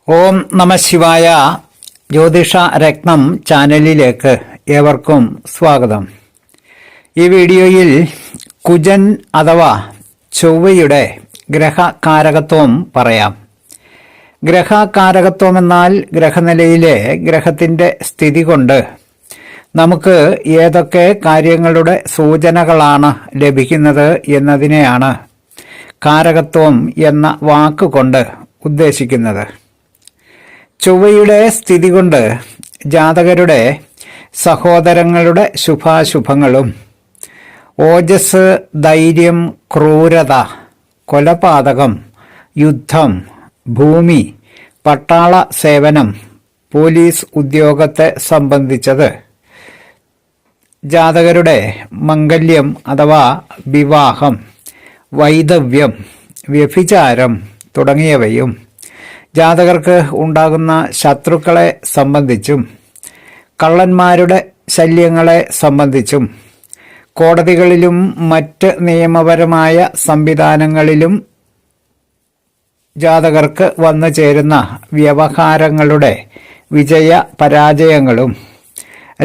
ഓം നമ ശിവായ. ജ്യോതിഷ രത്നം ചാനലിലേക്ക് ഏവർക്കും സ്വാഗതം. ഈ വീഡിയോയിൽ കുജൻ അഥവാ ചൊവ്വയുടെ ഗ്രഹകാരകത്വം പറയാം. ഗ്രഹകാരകത്വം എന്നാൽ ഗ്രഹനിലയിലെ ഗ്രഹത്തിൻ്റെ സ്ഥിതി കൊണ്ട് നമുക്ക് ഏതൊക്കെ കാര്യങ്ങളുടെ സൂചനകളാണ് ലഭിക്കുന്നത് എന്നതിനെയാണ് കാരകത്വം എന്ന വാക്കുകൊണ്ട് ഉദ്ദേശിക്കുന്നത്. ചൊവ്വയുടെ സ്ഥിതി കൊണ്ട് ജാതകരുടെ സഹോദരങ്ങളുടെ ശുഭാശുഭങ്ങളും ഓജസ്, ധൈര്യം, ക്രൂരത, കൊലപാതകം, യുദ്ധം, ഭൂമി, പട്ടാള സേവനം, പോലീസ് ഉദ്യോഗത്തെ സംബന്ധിച്ചത്, ജാതകരുടെ മംഗല്യം അഥവാ വിവാഹം, വൈധവ്യം, വ്യഭിചാരം തുടങ്ങിയവയും, ജാതകർക്ക് ഉണ്ടാകുന്ന ശത്രുക്കളെ സംബന്ധിച്ചും കള്ളന്മാരുടെ ശല്യങ്ങളെ സംബന്ധിച്ചും കോടതികളിലും മറ്റ് നിയമപരമായ സംവിധാനങ്ങളിലും ജാതകർക്ക് വന്നു ചേരുന്ന വ്യവഹാരങ്ങളുടെ വിജയ പരാജയങ്ങളും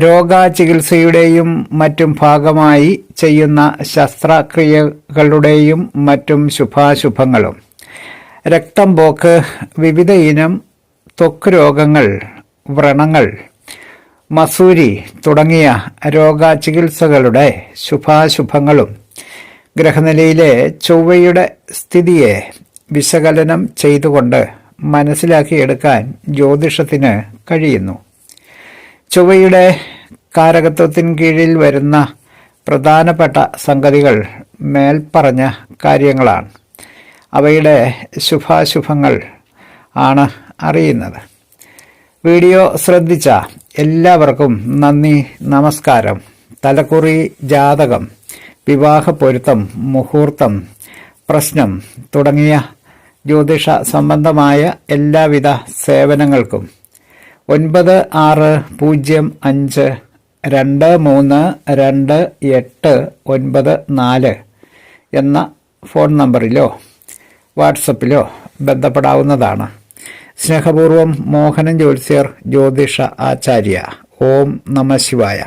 രോഗചികിത്സയുടെയും മറ്റും ഭാഗമായി ചെയ്യുന്ന ശസ്ത്രക്രിയകളുടെയും മറ്റും ശുഭാശുഭങ്ങളും, രക്തം പോക്ക്, വിവിധ ഇനം ത്വക്ക് രോഗങ്ങൾ, വ്രണങ്ങൾ, മസൂരി തുടങ്ങിയ രോഗചികിത്സകളുടെ ശുഭാശുഭങ്ങളും ഗ്രഹനിലയിലെ ചൊവ്വയുടെ സ്ഥിതിയെ വിശകലനം ചെയ്തുകൊണ്ട് മനസ്സിലാക്കിയെടുക്കാൻ ജ്യോതിഷത്തിന് കഴിയുന്നു. ചൊവ്വയുടെ കാരകത്വത്തിന് കീഴിൽ വരുന്ന പ്രധാനപ്പെട്ട സംഗതികൾ മേൽപ്പറഞ്ഞ കാര്യങ്ങളാണ്. അവയുടെ ശുഭാശുഭങ്ങൾ ആണ് അറിയുന്നത്. വീഡിയോ ശ്രദ്ധിച്ച എല്ലാവർക്കും നന്ദി, നമസ്കാരം. തലക്കുറി, ജാതകം, വിവാഹ പൊരുത്തം, മുഹൂർത്തം, പ്രശ്നം തുടങ്ങിയ ജ്യോതിഷ സംബന്ധമായ എല്ലാവിധ സേവനങ്ങൾക്കും 9650232894 എന്ന ഫോൺ നമ്പറിലോ വാട്സപ്പിലോ ബന്ധപ്പെടാവുന്നതാണ്. സ്നേഹപൂർവം, മോഹനൻ ജ്യോത്സ്യർ, ജ്യോതിഷ ആചാര്യ. ഓം നമ ശിവായ.